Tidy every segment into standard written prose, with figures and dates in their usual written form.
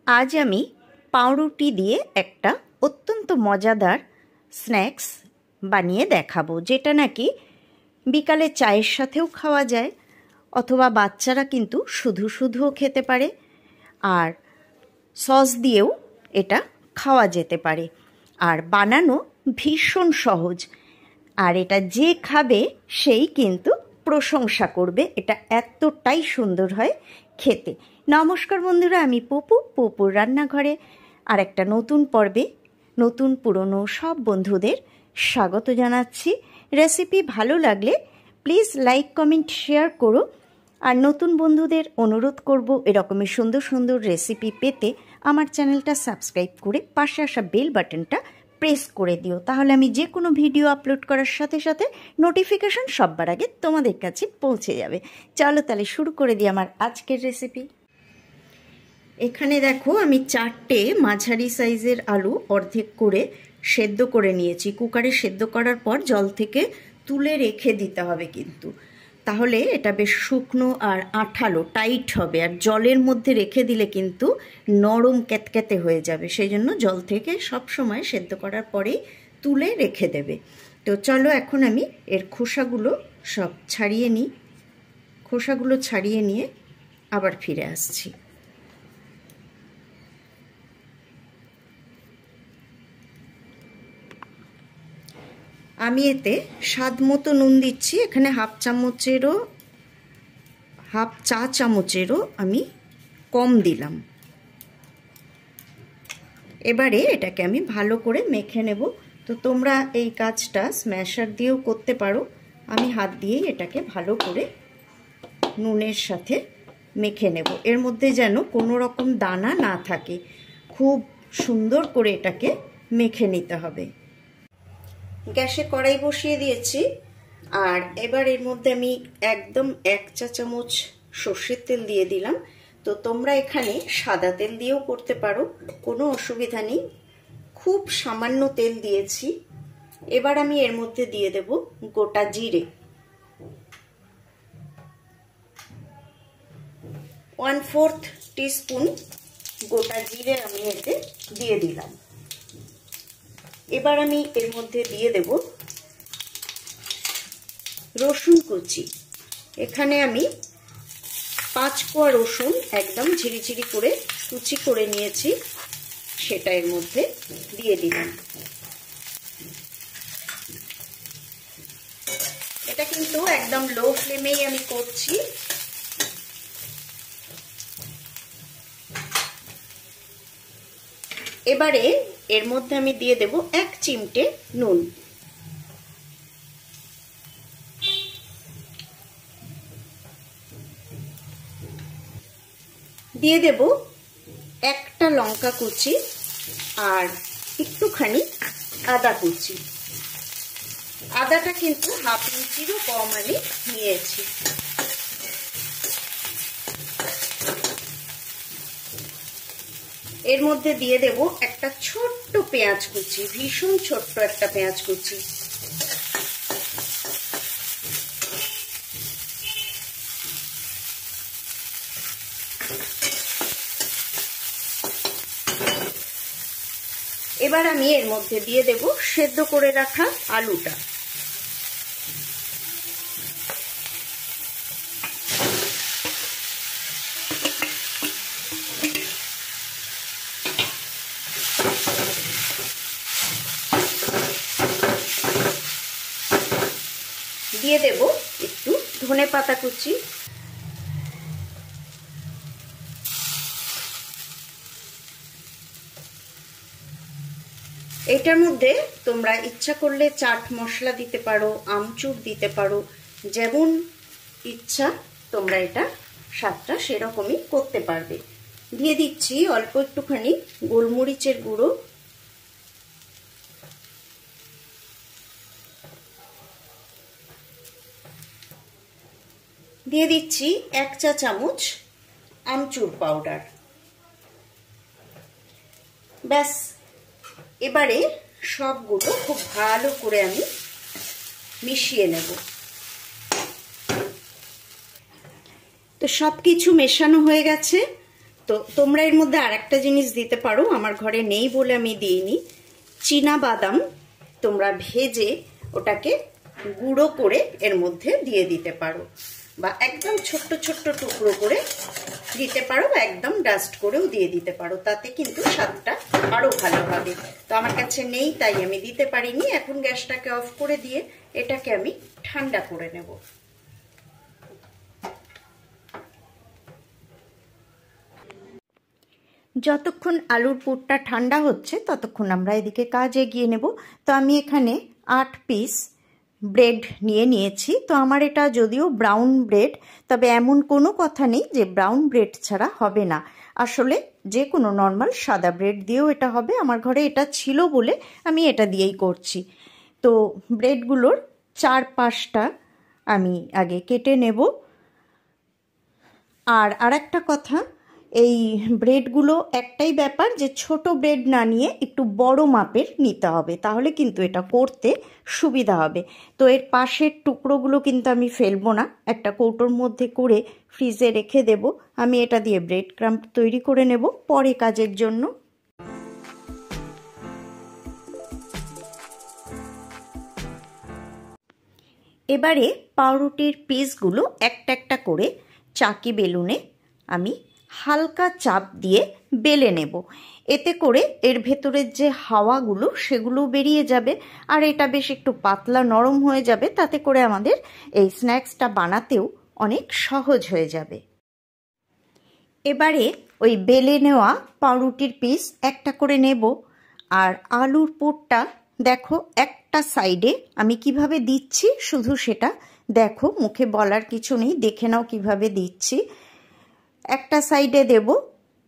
আজ আমি পাউরুটি দিয়ে একটা অত্যন্ত মজাদার স্ন্যাক্স বানিয়ে দেখাবো, যেটা নাকি বিকালে চায়ের সাথেও খাওয়া যায়, অথবা বাচ্চারা কিন্তু শুধু শুধুও খেতে পারে, আর সস দিয়েও এটা খাওয়া যেতে পারে। আর বানানো ভীষণ সহজ, আর এটা যে খাবে সেই কিন্তু প্রশংসা করবে, এটা এতটাই সুন্দর হয় খেতে। নমস্কার বন্ধুরা, আমি পুপুর রান্নাঘরে আর একটা নতুন পর্বে নতুন পুরনো সব বন্ধুদের স্বাগত জানাচ্ছি। রেসিপি ভালো লাগলে প্লিজ লাইক কমেন্ট শেয়ার করো, আর নতুন বন্ধুদের অনুরোধ করব এরকমই সুন্দর সুন্দর রেসিপি পেতে আমার চ্যানেলটা সাবস্ক্রাইব করে পাশে আসা বেল বাটনটা প্রেস করে দিও, তাহলে আমি যে কোনো ভিডিও আপলোড করার সাথে সাথে নোটিফিকেশন সবার আগে তোমাদের কাছে পৌঁছে যাবে। চলো তাহলে শুরু করে দিই আমার আজকের রেসিপি। এখানে দেখো আমি 4টে মাঝারি সাইজের আলু অর্ধেক করে সেদ্ধ করে নিয়েছি। কুকারে সেদ্ধ করার পর জল থেকে তুলে রেখে দিতে হবে, কিন্তু তাহলে এটা বেশ শুকনো আর আঠালো টাইট হবে, আর জলের মধ্যে রেখে দিলে কিন্তু নরম ক্যাতক্যাতে হয়ে যাবে। সেই জন্য জল থেকে সব সময় সেদ্ধ করার পরেই তুলে রেখে দেবে। তো চলো এখন আমি এর খোসাগুলো সব ছাড়িয়ে নিই। খোসাগুলো ছাড়িয়ে নিয়ে আবার ফিরে আসছি। আমি এতে স্বাদ মতো নুন দিচ্ছি। এখানে হাফ চা চামচেরও আমি কম দিলাম। এবারে এটাকে আমি ভালো করে মেখে নেব। তো তোমরা এই কাজটা স্ম্যাশার দিয়েও করতে পারো, আমি হাত দিয়েই এটাকে ভালো করে নুনের সাথে মেখে নেব। এর মধ্যে যেন কোনো রকম দানা না থাকে, খুব সুন্দর করে এটাকে মেখে নিতে হবে। গ্যাসে কড়াই বসিয়ে দিয়েছি, আর এবার এর মধ্যে আমি একদম 1 চা চামচ সর্ষের তেল দিয়ে দিলাম। তো তোমরা এখানে সাদা তেল দিয়েও করতে পারো, কোনো অসুবিধা নেই। খুব সামান্য তেল দিয়েছি। এবার আমি এর মধ্যে দিয়ে দেব গোটা জিরে, 1/4 টিস্পুন গোটা জিরে আমি এতে দিয়ে দিলাম। এবার আমি এর মধ্যে দিয়ে দেব রসুন কুচি। এখানে আমি 5 কোয়া রসুন একদম ঝিরিঝিরি করে কুচি করে নিয়েছি, সেটা এর মধ্যে দিয়ে দিলাম। এটা কিন্তু একদম লো ফ্লেমেই আমি করছি। এবারে এর মধ্যে আমি দিয়ে দেব 1 চিমটে নুন। দিয়ে দেব একটা লঙ্কা কুচি আর একটুখানি আদা কুচি। আদাটা কিন্তু হাফ ইঞ্চিরও কম আমি নিয়েছি। এর মধ্যে দিয়ে দেব একটা ছোট্ট পেঁয়াজ কুচি, ভীষণ ছোট্ট একটা পেঁয়াজ কুচি। এবার আমি এর মধ্যে দিয়ে দেব সেদ্ধ করে রাখা আলুটা। দিয়ে দেব একটু ধনেপাতা কুচি। এটার মধ্যে তোমরা ইচ্ছা করলে চাট মশলা দিতে পারো, আমচুর দিতে পারো, যেমন ইচ্ছা তোমরা এটা স্বাদটা সেরকমই করতে পারবে। দিয়ে দিচ্ছি অল্প একটুখানি গোলমরিচের গুঁড়ো, দিয়ে দিচ্ছি 1 চা চামচ আমচুর পাউডার। ব্যাস, এবারে সবগুলো খুব ভালো করে আমি মিশিয়ে নেব। তো সব কিছু মেশানো হয়ে গেছে। তো তোমরা এর মধ্যে আরেকটা জিনিস দিতে পারো, আমার ঘরে নেই বলে আমি দিইনি। চীনা বাদাম তোমরা ভেজে ওটাকে গুঁড়ো করে এর মধ্যে দিয়ে দিতে পারো, বা একদম ছোট্ট ছোট্ট টুকরো করে দিতে পারো, বা একদম ডাস্ট করেও দিয়ে দিতে পারো, তাতে কিন্তু স্বাদটা আরো ভালো হবে। তো আমার কাছে নেই তাই আমি দিতে পারিনি। এখন গ্যাসটাকে অফ করে দিয়ে এটাকে আমি ঠান্ডা করে নেব। যতক্ষণ আলুর পুরটা ঠান্ডা হচ্ছে ততক্ষণ আমরা এদিকে কাজ এগিয়ে নেব। তো আমি এখানে 8 পিস ব্রেড নিয়েছি। তো আমার এটা যদিও ব্রাউন ব্রেড, তবে এমন কোনো কথা নেই যে ব্রাউন ব্রেড ছাড়া হবে না। আসলে যে কোনো নর্মাল সাদা ব্রেড দিয়েও এটা হবে। আমার ঘরে এটা ছিল বলে আমি এটা দিয়েই করছি। তো ব্রেডগুলোর 4-5টা আমি আগে কেটে নেব। আর আরেকটা কথা, এই ব্রেডগুলো একটাই ব্যাপার যে ছোট ব্রেড না নিয়ে একটু বড় মাপের নিতে হবে, তাহলে কিন্তু এটা করতে সুবিধা হবে। তো এর পাশের টুকরোগুলো কিন্তু আমি ফেলবো না, একটা কৌটোর মধ্যে করে ফ্রিজে রেখে দেব। আমি এটা দিয়ে ব্রেড ক্রাম্ব তৈরি করে নেব পরে কাজের জন্য। এবারে পাউরুটির পিসগুলো একটা একটা করে চাকি বেলুনে আমি হালকা চাপ দিয়ে বেলে নেব। এতে করে এর ভেতরের যে হাওয়াগুলো সেগুলো বেরিয়ে যাবে, আর এটা বেশ একটু পাতলা নরম হয়ে যাবে। তাতে করে আমাদের এই স্ন্যাক্সটা বানাতেও অনেক সহজ হয়ে যাবে। এবারে ওই বেলে নেওয়া পাউরুটির পিস একটা করে নেব। আর আলুর পুরটা দেখো একটা সাইডে আমি কিভাবে দিচ্ছি, শুধু সেটা দেখো, মুখে বলার কিছু নেই, দেখে নাও কিভাবে দিচ্ছি। একটা সাইডে দেব,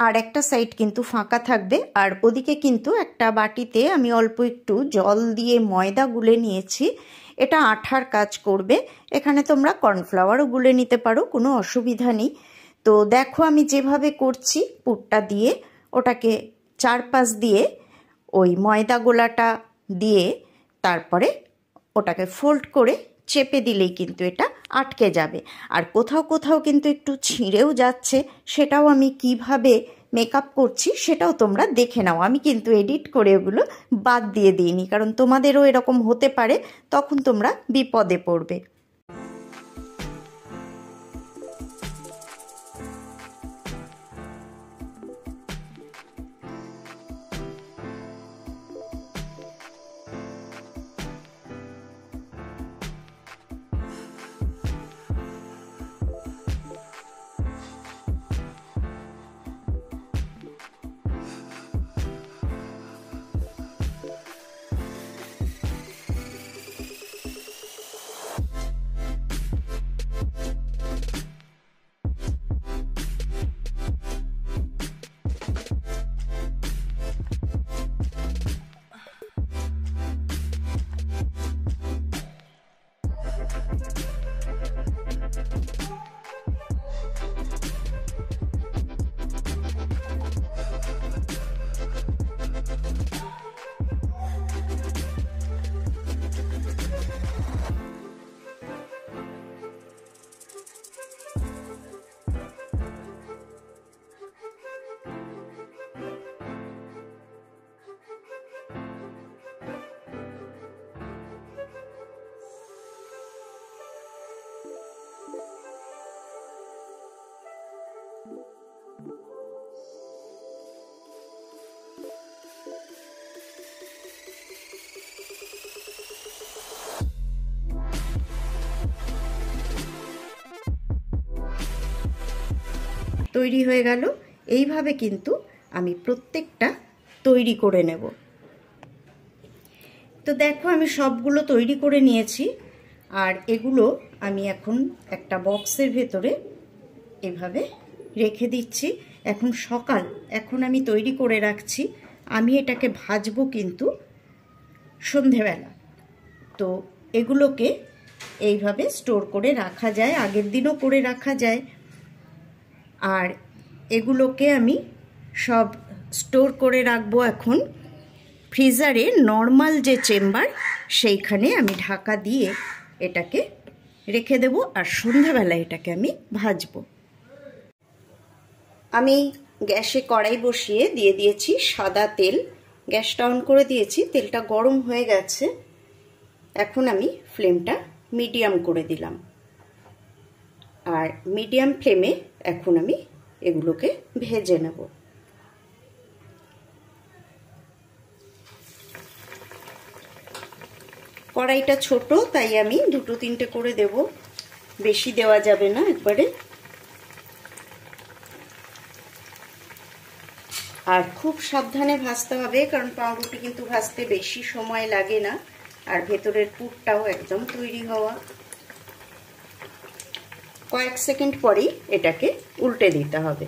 আর একটা সাইড কিন্তু ফাঁকা থাকবে। আর ওদিকে কিন্তু একটা বাটিতে আমি অল্প একটু জল দিয়ে ময়দা গুলে নিয়েছি, এটা আঠার কাজ করবে। এখানে তোমরা কর্নফ্লাওয়ারও গুলে নিতে পারো, কোনো অসুবিধা নেই। তো দেখো আমি যেভাবে করছি, পুরটা দিয়ে ওটাকে চারপাশ দিয়ে ওই ময়দা গোলাটা দিয়ে তারপরে ওটাকে ফোল্ড করে চেপে দিলেই কিন্তু এটা আটকে যাবে। আর কোথাও কোথাও কিন্তু একটু ছিঁড়েও যাচ্ছে, সেটাও আমি কিভাবে মেকআপ করছি সেটাও তোমরা দেখে নাও। আমি কিন্তু এডিট করে ওগুলো বাদ দিয়ে দিইনি, কারণ তোমাদেরও এরকম হতে পারে, তখন তোমরা বিপদে পড়বে। তৈরি হয়ে গেল। এইভাবে কিন্তু আমি প্রত্যেকটা তৈরি করে নেব। তো দেখো আমি সবগুলো তৈরি করে নিয়েছি, আর এগুলো আমি এখন একটা বক্সের ভেতরে এভাবে রেখে দিচ্ছি। এখন সকাল, এখন আমি তৈরি করে রাখছি, আমি এটাকে ভাজবো কিন্তু সন্ধেবেলা। তো এগুলোকে এইভাবে স্টোর করে রাখা যায়, আগের দিনও করে রাখা যায়। আর এগুলোকে আমি সব স্টোর করে রাখবো এখন ফ্রিজারে, নর্মাল যে চেম্বার সেইখানে আমি ঢাকা দিয়ে এটাকে রেখে দেব। আর সন্ধ্যাবেলা এটাকে আমি ভাজবো। আমি গ্যাসে কড়াই বসিয়ে দিয়ে দিয়েছি সাদা তেল। গ্যাসটা অন করে দিয়েছি, তেলটা গরম হয়ে গেছে। এখন আমি ফ্লেমটা মিডিয়াম করে দিলাম, আর মিডিয়াম ফ্লেমে এখন আমি এগুলোকে ভেজে নেব। কড়াইটা ছোট, তাই আমি দুটো তিনটে করে দেব, বেশি দেওয়া যাবে না একবারে। আর খুব সাবধানে ভাজতে হবে, কারণ পাউরুটি কিন্তু ভাজতে বেশি সময় লাগে না, আর ভেতরের পুরটাও একদম তৈরি হওয়া। কয়েক সেকেন্ড পরেই এটাকে উল্টে দিতে হবে।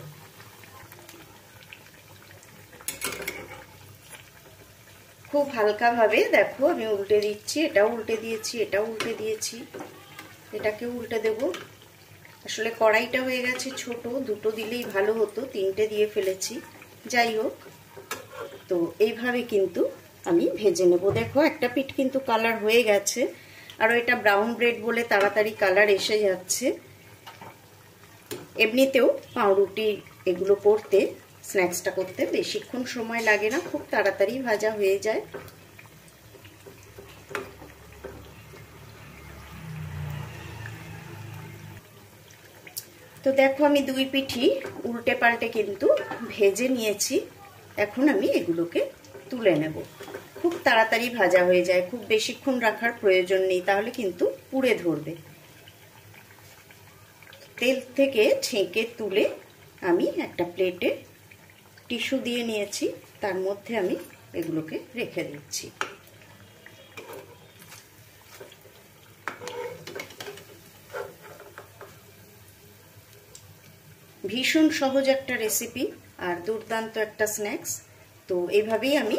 খুব হালকাভাবে দেখো আমি উল্টে দিচ্ছি, এটাও উল্টে দিয়েছি, এটাও উল্টে দিয়েছি, এটাকেও উল্টে দেব। আসলে কড়াইটা হয়ে গেছে ছোট, দুটো দিলেই ভালো হতো, তিনটে দিয়ে ফেলেছি। যাই হোক, তো এইভাবে কিন্তু আমি ভেজে নেব। দেখো একটা পিঠ কিন্তু কালার হয়ে গেছে, আর এটা ব্রাউন ব্রেড বলে তাড়াতাড়ি কালার এসে যাচ্ছে। এমনিতেও পাউরুটি এগুলো করতে, স্ন্যাক্সটা করতে বেশিক্ষণ সময় লাগে না, খুব তাড়াতাড়ি ভাজা হয়ে যায়। তো দেখো আমি দুই পিঠই উল্টে পাল্টে কিন্তু ভেজে নিয়েছি। এখন আমি এগুলোকে তুলে নেব। খুব তাড়াতাড়ি ভাজা হয়ে যায়, খুব বেশিক্ষণ রাখার প্রয়োজন নেই, তাহলে কিন্তু পুড়ে ধরবে। তেল থেকে ছেঁকে তুলে আমি একটা প্লেটে টিস্যু দিয়ে নিয়েছি, তার মধ্যে আমি এগুলোকে রেখে দিচ্ছি। ভীষণ সহজ একটা রেসিপি আর দুর্দান্ত একটা স্ন্যাক্স। তো এইভাবেই আমি,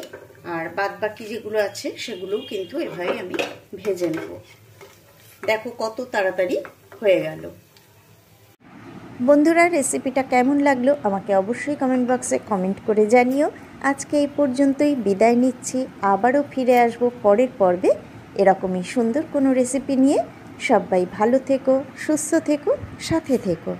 আর বাদ বাকি যেগুলো আছে সেগুলোও কিন্তু এভাবেই আমি ভেজে নেব। দেখো কত তাড়াতাড়ি হয়ে গেল। বন্ধুরা, রেসিপিটা কেমন লাগলো আমাকে অবশ্যই কমেন্ট বক্সে কমেন্ট করে জানিও। আজকে এই পর্যন্তই বিদায় নিচ্ছি, আবারও ফিরে আসবো পরের পর্বে এরকমই সুন্দর কোনো রেসিপি নিয়ে। সবাই ভালো থেকো, সুস্থ থেকো, সাথে থেকো।